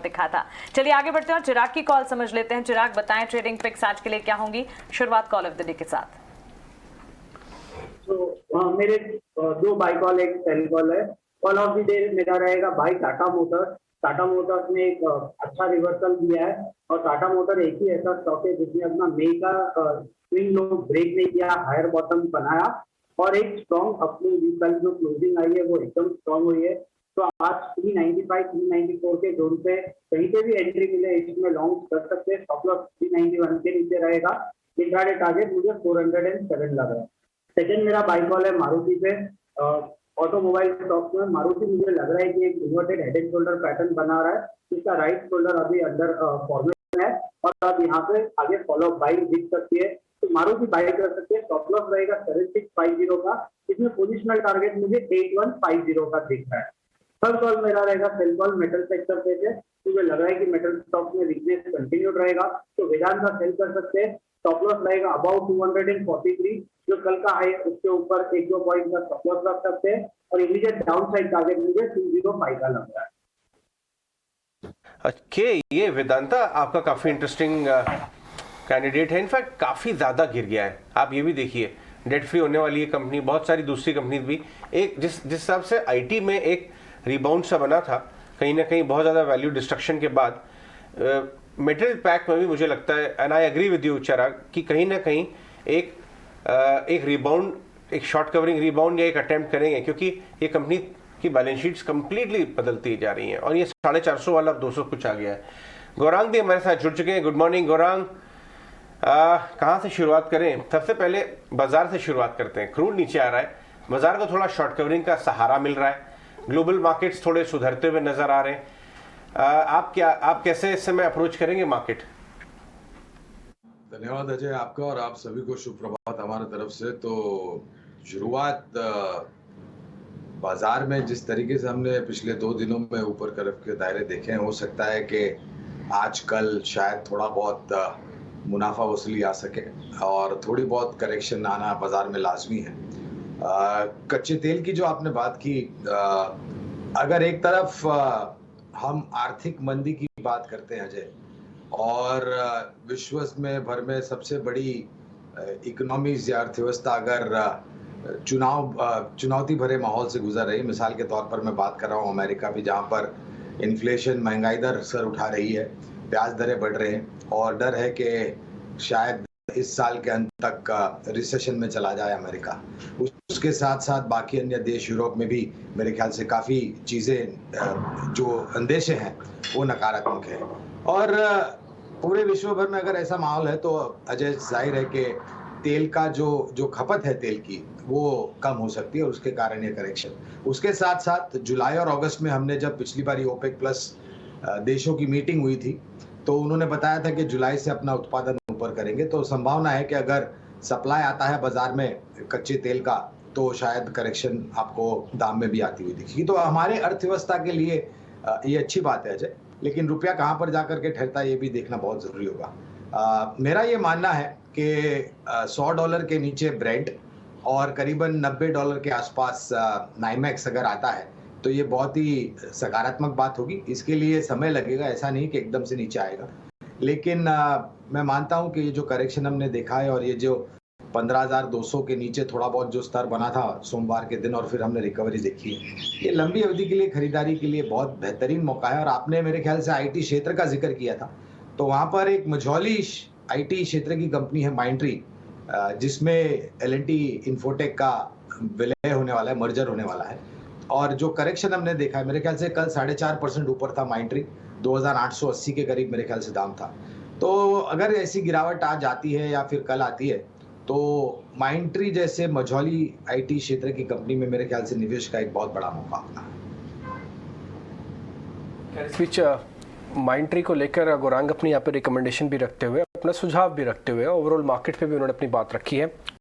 दिखा था। चलिए आगे बढ़ते हैं और चिराग की कॉल समझ लेते हैं। चिराग बताएं ट्रेडिंग पिक्स आज के लिए क्या होंगी, शुरुआत कॉल ऑफ द डे के साथ। तो मेरे दो बाई कॉल एक सेल कॉल है। कॉल ऑफ द डे मेरा रहेगा by Tata Motors. Tata Motors ने एक अच्छा रिवर्सल दिया है और टाटा मोटर एक ही ऐसा स्टॉक है जिसने अपना मई का स्विंग लो ब्रेक नहीं किया, हायर बॉटम बनाया और एक स्ट्रॉन्ग अपनी कल जो क्लोजिंग आई है वो एकदम स्ट्रॉन्ग हुई है। तो आज 395 394 के जोन पे कहीं पे भी एंट्री मिले इसमें लॉन्ग कर सकते हैं। स्टॉप लॉस 391 के नीचे रहेगा। इंट्राडे टारगेट मुझे 407 लग रहा है। सेकंड मेरा बाई कॉल है मारुति पे। ऑटोमोबाइल स्टॉक में मारुति मुझे लग रहा है कि एक inverted head and shoulder pattern बना रहा है, जिसका राइट शोल्डर अभी अंडर फॉर्मेशन है और अब यहाँ पे आगे फॉलो बाई दिख सकती है। तो मारुति बाई कर सकते हैं। स्टॉप लॉस रहेगा 7650 का, इसमें पोजिशनल टारगेट मुझे 8150 का दिख रहा है। थर्ड कॉल मेरा रहेगा सेल कॉल मेटल सेक्टर पे है। मुझे लग रहा है कि मेटल स्टॉक में वीकनेस कंटिन्यूड रहेगा, तो वेदांता सेल कर सकते हैं। स्टॉप लॉस रहेगा अबाउट 243, जो कल का हाई है उसके ऊपर एक दो पॉइंट का स्टॉप लॉस रख सकते हैं और इमीडिएट डाउन साइड टारगेट मुझे 205 का लग रहा है। ओके, ये वेदांता आपका काफी इंटरेस्टिंग कैंडिडेट है। इनफैक्ट काफी ज्यादा गिर गया है। आप ये भी देखिए, डेट फ्री होने वाली है कंपनी, बहुत सारी दूसरी कंपनी भी एक जिस हिसाब से आईटी में एक रिबाउंड सा बना था कहीं ना कहीं बहुत ज्यादा वैल्यू डिस्ट्रक्शन के बाद, मेटल पैक में भी मुझे लगता है, and I agree with you Chirag, कि कहीं ना कहीं एक रिबाउंड, एक शॉर्ट कवरिंग रिबाउंड या एक अटेम्प्ट करेंगे, क्योंकि ये कंपनी की बैलेंस शीट्स कंप्लीटली बदलती जा रही हैं और ये 450 वाला 200 कुछ आ गया है। गौरांग भी हमारे साथ जुड़ चुके हैं। गुड मॉर्निंग गौरांग, कहाँ से शुरुआत करें? सबसे पहले बाजार से शुरुआत करते हैं। क्रूड नीचे आ रहा है, बाजार को थोड़ा शॉर्ट कवरिंग का सहारा मिल रहा है, ग्लोबल मार्केट्स थोड़े सुधरते हुए नजर आ रहे हैं। आप कैसे इस समय अप्रोच करेंगे मार्केट? धन्यवाद अजय आपका, और आप सभी को शुभ प्रभात हमारे तरफ से। तो शुरुआत बाजार में जिस तरीके से हमने पिछले 2 दिनों में ऊपर तरफ के दायरे देखे हैं, हो सकता है कि आज कल शायद थोड़ा बहुत मुनाफा वसूली आ सके और थोड़ी बहुत करेक्शन आना बाजार में लाजमी है। कच्चे तेल की जो आपने बात की, अगर एक तरफ हम आर्थिक मंदी की बात करते हैं अजय, और विश्व में भर में सबसे बड़ी इकोनॉमीज या अर्थव्यवस्था अगर चुनौती भरे माहौल से गुजर रही है, मिसाल के तौर पर मैं बात कर रहा हूँ अमेरिका भी, जहाँ पर इन्फ्लेशन, महंगाई दर सर उठा रही है, ब्याज दरें बढ़ रहे हैं और डर है कि शायद इस साल के अंत तक रिसेशन में चला जाए अमेरिका। उसके साथ साथ बाकी अन्य देश यूरोप में भी मेरे ख्याल से काफ़ी चीज़ें, जो अंदेशे हैं वो नकारात्मक है। और पूरे विश्व भर में अगर ऐसा माहौल है तो अजय जाहिर है कि तेल का जो खपत है तेल की, वो कम हो सकती है और उसके कारण ये करेक्शन। उसके साथ साथ जुलाई और अगस्त में हमने जब पिछली बार ओपेक प्लस देशों की मीटिंग हुई थी, तो उन्होंने बताया था कि जुलाई से अपना उत्पादन ऊपर करेंगे। तो संभावना है कि अगर सप्लाई आता है बाजार में कच्चे तेल का, तो शायद करेक्शन आपको दाम में भी आती हुई दिखेगी। तो हमारे अर्थव्यवस्था के लिए ये अच्छी बात है अजय, लेकिन रुपया कहाँ पर जाकर के ठहरता है ये भी देखना बहुत ज़रूरी होगा। मेरा ये मानना है कि $100 के नीचे ब्रेंट और करीबन $90 के आसपास नाइमेक्स अगर आता है तो ये बहुत ही सकारात्मक बात होगी। इसके लिए समय लगेगा, ऐसा नहीं कि एकदम से नीचे आएगा, लेकिन मैं मानता हूँ कि ये जो करेक्शन हमने देखा है और ये जो 15,200 के नीचे थोड़ा बहुत जो स्तर बना था सोमवार के दिन और फिर हमने रिकवरी देखी है, ये लंबी अवधि के लिए खरीदारी के लिए बहुत बेहतरीन मौका है। और आपने मेरे ख्याल से आईटी क्षेत्र का जिक्र किया था, तो वहाँ पर एक मझौली आईटी क्षेत्र की कंपनी है माइंट्री, जिसमें L&T इन्फोटेक का विलय होने वाला है, मर्जर होने वाला है। और जो करेक्शन हमने देखा है, मेरे ख्याल से कल 4.5% ऊपर था माइंट्री, 2,880 के करीब मेरे ख्याल से दाम था। तो अगर ऐसी गिरावट आज आती है या फिर कल आती है, तो माइंट्री जैसे मझौली आईटी क्षेत्र की कंपनी में मेरे ख्याल से निवेश का एक बहुत बड़ा मौका होगा। इस बीच माइंट्री को लेकर गौरांग अपनी यहाँ पे रिकमेंडेशन भी रखते हुए, अपना सुझाव भी रखते हुए, ओवरऑल मार्केट पे भी उन्होंने अपनी बात रखी है।